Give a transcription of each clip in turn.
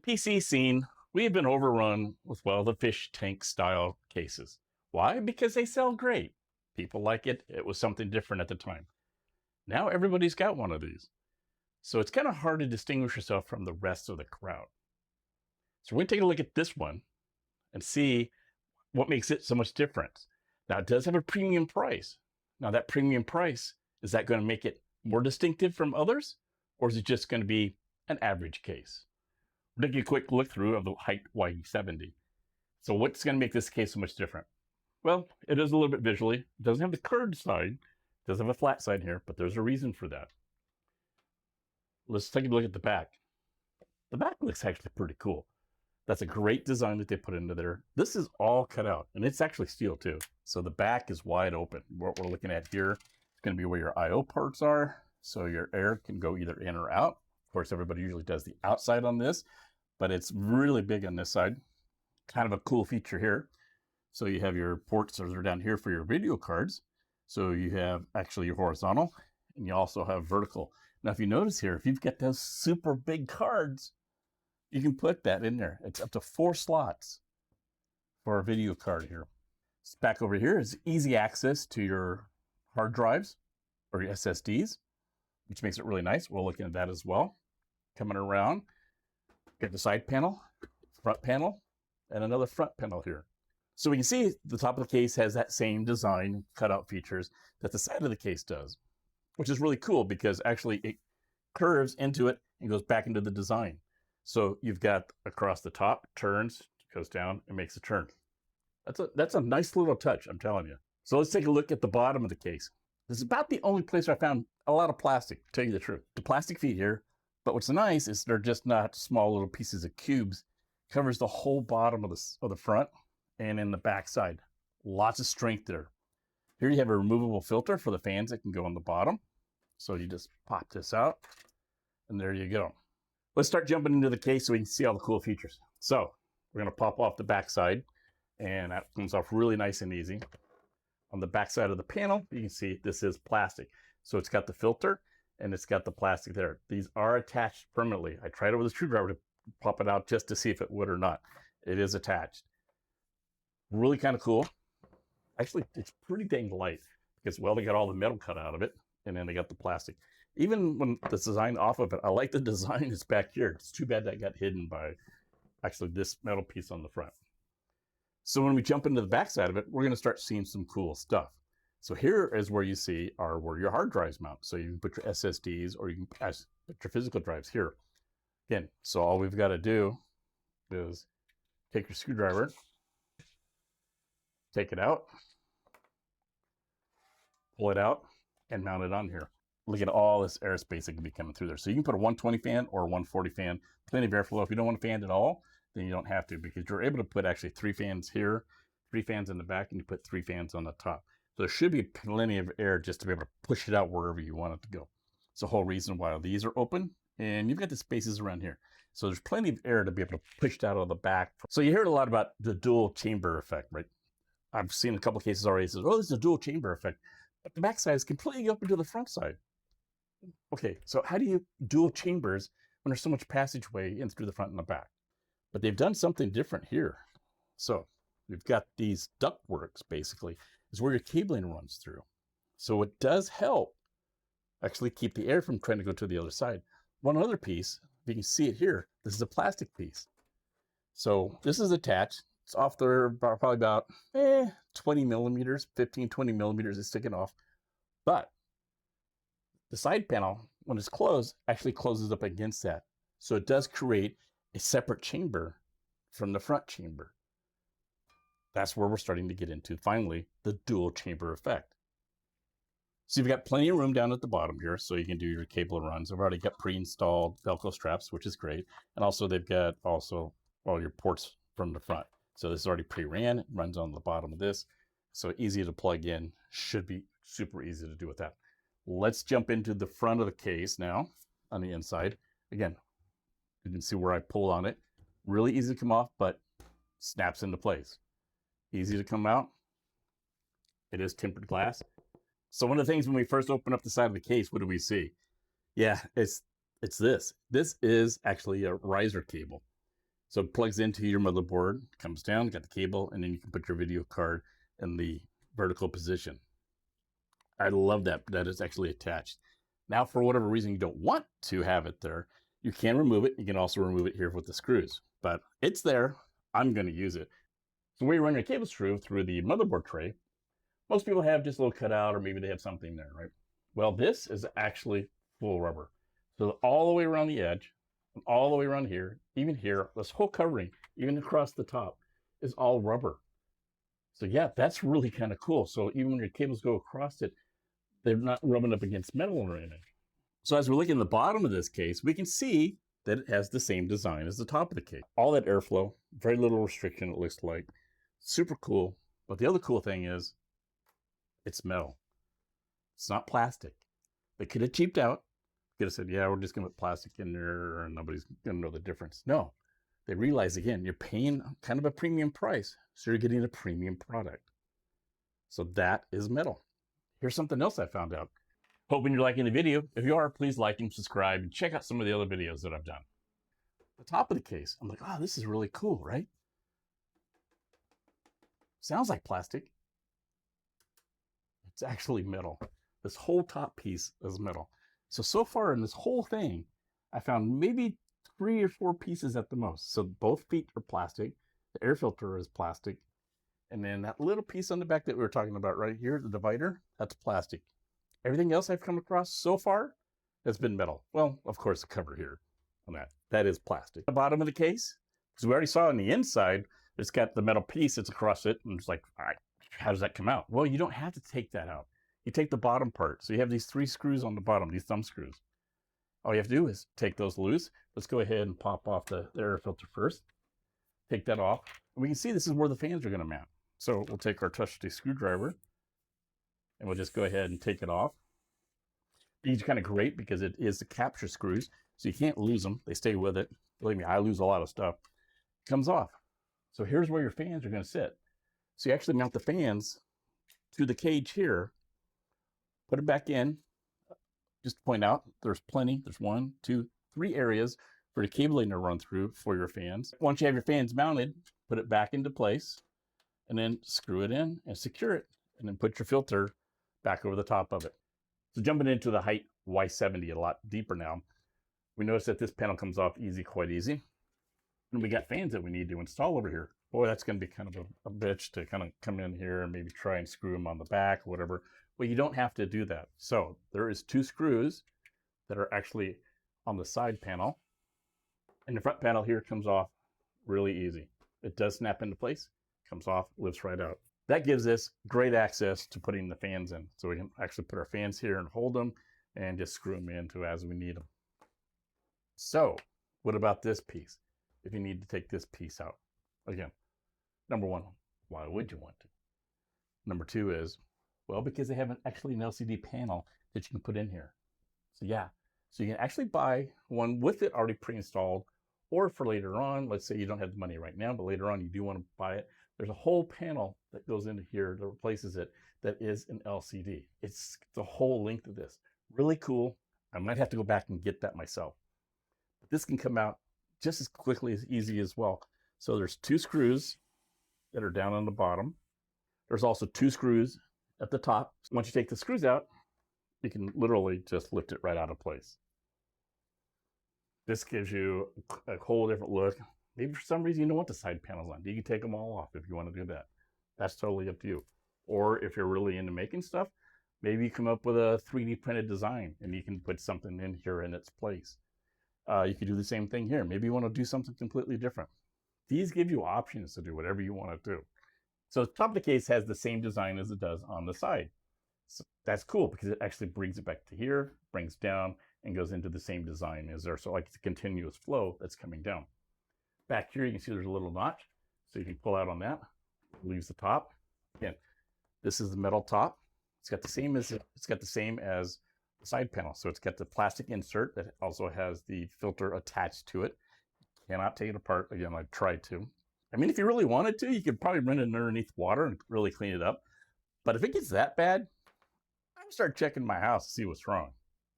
PC scene, we have been overrun with, well, the fish tank style cases. Why? Because they sell great. People like it. It was something different at the time. Now everybody's got one of these. So it's kind of hard to distinguish yourself from the rest of the crowd. So we're going to take a look at this one and see what makes it so much different. Now it does have a premium price. Now that premium price, is that going to make it more distinctive from others? Or is it just going to be an average case? We'll take a quick look through of the HYTE Y70. So what's going to make this case so much different? Well, it is a little bit visually. It doesn't have the curved side. It does have a flat side here, but there's a reason for that. Let's take a look at the back. The back looks actually pretty cool. That's a great design that they put into there. This is all cut out, and it's actually steel too. So the back is wide open. What we're looking at here is going to be where your I/O ports are, so your air can go either in or out. Of course, everybody usually does the outside on this, but it's really big on this side. Kind of a cool feature here. So you have your ports that are down here for your video cards. So you have actually your horizontal, and you also have vertical. Now, if you notice here, if you've got those super big cards, you can put that in there. It's up to 4 slots for a video card here. So back over here is easy access to your hard drives or your SSDs, which makes it really nice. We're looking at that as well. Coming around, get the side panel, front panel, and another front panel here. So we can see the top of the case has that same design cutout features that the side of the case does, which is really cool because actually it curves into it and goes back into the design. So you've got across the top, turns, goes down, and makes a turn. That's a nice little touch, I'm telling you. So let's take a look at the bottom of the case. This is about the only place I found a lot of plastic, to tell you the truth. The plastic feet here, but what's nice is they're just not small little pieces of cubes. It covers the whole bottom of the front and in the back side. Lots of strength there. Here you have a removable filter for the fans that can go on the bottom. So you just pop this out, and there you go. Let's start jumping into the case so we can see all the cool features. So we're going to pop off the back side, and that comes off really nice and easy. On the back side of the panel, you can see this is plastic. So it's got the filter, and it's got the plastic there. These are attached permanently. I tried it with a screwdriver to pop it out just to see if it would or not. It is attached. Really kind of cool. Actually, it's pretty dang light because, well, they got all the metal cut out of it, and then they got the plastic. Even when the design off of it, I like the design is back here. It's too bad that got hidden by actually this metal piece on the front. So when we jump into the back side of it, we're going to start seeing some cool stuff. So here is where you see where your hard drives mount. So you can put your SSDs or you can put your physical drives here. Again, so all we've got to do is take your screwdriver, take it out, pull it out, and mount it on here. Look at all this airspace that can be coming through there. So you can put a 120 fan or a 140 fan, plenty of airflow. If you don't want a fan at all, then you don't have to, because you're able to put actually 3 fans here, 3 fans in the back, and you put 3 fans on the top. So there should be plenty of air just to be able to push it out wherever you want it to go. It's the whole reason why these are open, and you've got the spaces around here. So there's plenty of air to be able to push it out of the back. So you heard a lot about the dual chamber effect, right? I've seen a couple of cases already that says, oh, this is a dual chamber effect. But the back side is completely open to the front side. Okay, so how do you dual chambers when there's so much passageway in through the front and the back? But they've done something different here. So we've got these ductworks, basically, is where your cabling runs through. So it does help actually keep the air from trying to go to the other side. One other piece, you can see it here, this is a plastic piece. So this is attached. It's off there probably about 20 millimeters, 15, 20 millimeters is sticking off. But the side panel, when it's closed, actually closes up against that. So it does create a separate chamber from the front chamber. That's where we're starting to get into, finally, the dual chamber effect. So you've got plenty of room down at the bottom here, so you can do your cable runs. I've already got pre-installed Velcro straps, which is great. And also they've got also all your ports from the front. So this is already pre-ran, it runs on the bottom of this. So easy to plug in, should be super easy to do with that. Let's jump into the front of the case now on the inside. Again, you can see where I pull on it. Really easy to come off, but snaps into place. Easy to come out. It is tempered glass. So one of the things when we first open up the side of the case, what do we see? Yeah, it's this. This is actually a riser cable. So it plugs into your motherboard, comes down, got the cable, and then you can put your video card in the vertical position. I love that it's actually attached. Now, for whatever reason you don't want to have it there, you can remove it. You can also remove it here with the screws, but it's there. I'm going to use it. So where you run your cable screw through the motherboard tray, most people have just a little cutout, or maybe they have something there, right? Well, this is actually full rubber. So all the way around the edge, and all the way around here, even here, this whole covering, even across the top, is all rubber. So yeah, that's really kind of cool. So even when your cables go across it, they're not rubbing up against metal or anything. So as we look in the bottom of this case, we can see that it has the same design as the top of the case. All that airflow, very little restriction, it looks like. Super cool. But the other cool thing is, it's metal. It's not plastic. They could have cheaped out. Could have said, yeah, we're just going to put plastic in there and nobody's going to know the difference. No. They realize, again, you're paying kind of a premium price, so you're getting a premium product. So that is metal. Here's something else I found out. Hoping you're liking the video. If you are, please like and subscribe and check out some of the other videos that I've done. The top of the case, I'm like, oh, this is really cool, right? Sounds like plastic. It's actually metal. This whole top piece is metal. So far in this whole thing, I found maybe 3 or 4 pieces at the most. So both feet are plastic. The air filter is plastic. And then that little piece on the back that we were talking about right here, the divider, that's plastic. Everything else I've come across so far has been metal. Well, of course, the cover here on that is plastic. The bottom of the case, because we already saw on the inside, it's got the metal piece that's across it, and it's like, all right, how does that come out? Well, you don't have to take that out. You take the bottom part. So you have these 3 screws on the bottom, these thumb screws. All you have to do is take those loose. Let's go ahead and pop off the air filter first. Take that off. And we can see this is where the fans are going to mount. So we'll take our trusty screwdriver, and we'll just go ahead and take it off. These are kind of great because it is the capture screws, so you can't lose them. They stay with it. Believe me, I lose a lot of stuff. It comes off. So here's where your fans are going to sit. So you actually mount the fans to the cage here, put it back in. Just to point out, there's plenty. There's 1, 2, 3 areas for the cabling to run through for your fans. Once you have your fans mounted, put it back into place, and then screw it in and secure it, and then put your filter back over the top of it. So jumping into the HYTE Y70 a lot deeper now, we notice that this panel comes off easy, quite easy. And we got fans that we need to install over here. Boy, that's going to be kind of a bitch to kind of come in here and maybe try and screw them on the back or whatever. Well, you don't have to do that. So there is 2 screws that are actually on the side panel. And the front panel here comes off really easy. It does snap into place, comes off, lifts right out. That gives us great access to putting the fans in. So we can actually put our fans here and hold them and just screw them into as we need them. So what about this piece? If you need to take this piece out, again, number 1, why would you want to? Number 2 is, well, because they have actually an LCD panel that you can put in here. So yeah, so you can actually buy one with it already pre-installed, or for later on, let's say you don't have the money right now, but later on you do want to buy it. There's a whole panel that goes into here that replaces it that is an LCD. It's the whole length of this. Really cool. I might have to go back and get that myself. But this can come out just as quickly as easy as well. So there's 2 screws that are down on the bottom. There's also 2 screws at the top. Once you take the screws out, you can literally just lift it right out of place. This gives you a whole different look. Maybe for some reason you don't want the side panels on. You can take them all off if you want to do that. That's totally up to you. Or if you're really into making stuff, maybe you come up with a 3D printed design and you can put something in here in its place. You could do the same thing here. Maybe you want to do something completely different. These give you options to do whatever you want to do. So the top of the case has the same design as it does on the side. So that's cool because it actually brings it back to here, brings down, and goes into the same design as there. So like it's a continuous flow that's coming down. Back here, you can see there's a little notch. So you can pull out on that, leaves the top. Again, this is the metal top. It's got the same as the side panel. So it's got the plastic insert that also has the filter attached to it. Cannot take it apart. Again, I tried to. I mean, if you really wanted to, you could probably run it underneath water and really clean it up. But if it gets that bad, I'm gonna start checking my house to see what's wrong.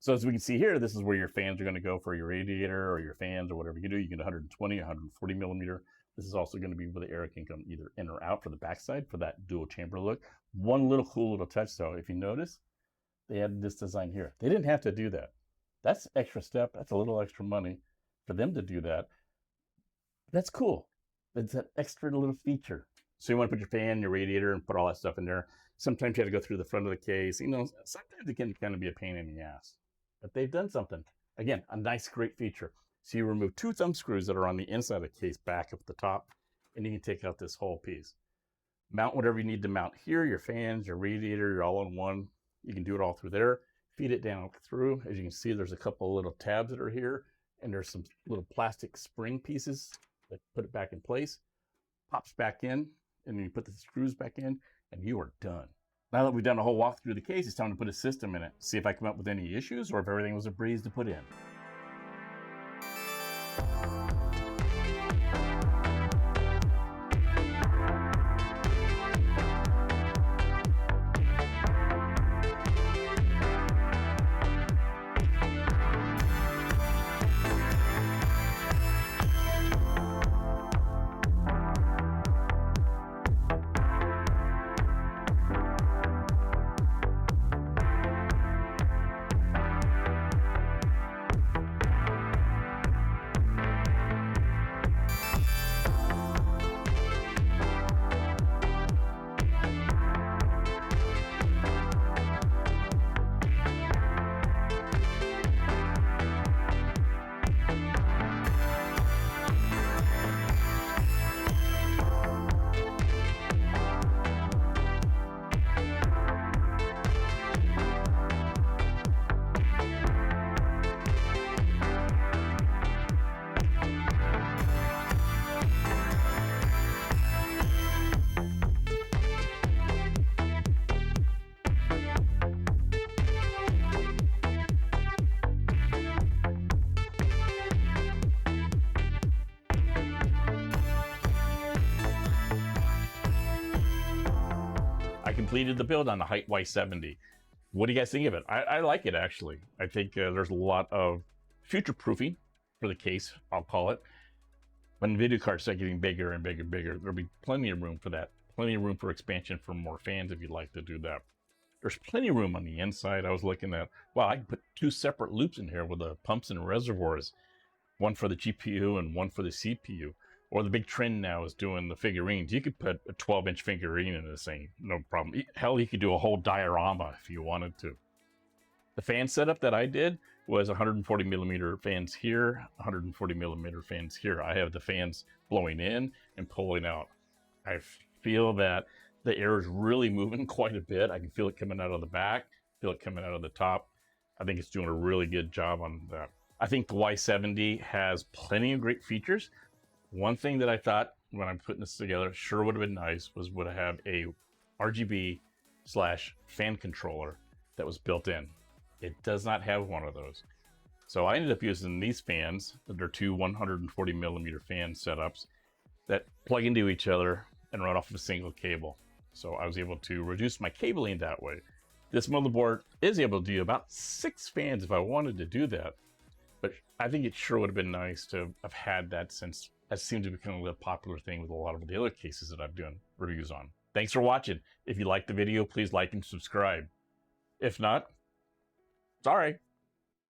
So as we can see here, this is where your fans are going to go for your radiator or your fans or whatever you do. You get 120, 140 millimeter. This is also going to be where the air can come either in or out for the backside for that dual chamber look. One little cool little touch though, if you notice, they added this design here. They didn't have to do that. That's extra step. That's a little extra money for them to do that. That's cool. It's an extra little feature. So you want to put your fan, your radiator, and put all that stuff in there. Sometimes you have to go through the front of the case. You know, sometimes it can kind of be a pain in the ass. But they've done something. Again, a nice, great feature. So you remove 2 thumb screws that are on the inside of the case back up at the top, and you can take out this whole piece. Mount whatever you need to mount here, your fans, your radiator, you're all in one. You can do it all through there. Feed it down through. As you can see, there's a couple of little tabs that are here, and there's some little plastic spring pieces that put it back in place. Pops back in, and then you put the screws back in, and you are done. Now that we've done a whole walk through the case, it's time to put a system in it. See if I come up with any issues or if everything was a breeze to put in. I completed the build on the HYTE Y70. What do you guys think of it? I like it, actually. I think there's a lot of future-proofing for the case, I'll call it. When video cards start getting bigger and bigger and bigger, there'll be plenty of room for that. Plenty of room for expansion for more fans if you'd like to do that. There's plenty of room on the inside. I was looking at, wow, I can put 2 separate loops in here with the pumps and reservoirs. One for the GPU and one for the CPU. Or the big trend now is doing the figurines. You could put a 12-inch figurine in this thing, no problem. Hell, you could do a whole diorama if you wanted to. The fan setup that I did was 140 millimeter fans here, 140 millimeter fans here. I have the fans blowing in and pulling out. I feel that the air is really moving quite a bit. I can feel it coming out of the back, feel it coming out of the top. I think it's doing a really good job on that. I think the Y70 has plenty of great features. One thing that I thought when I'm putting this together sure would have been nice was would have a RGB/fan controller that was built in. It does not have one of those. So I ended up using these fans. They're 2 140 millimeter fan setups that plug into each other and run off of a single cable. So I was able to reduce my cabling that way. This motherboard is able to do about 6 fans if I wanted to do that. But I think it sure would have been nice to have had that, since that seems to be becoming a popular thing with a lot of the other cases that I've done reviews on. Thanks for watching. If you liked the video, please like and subscribe. If not, sorry.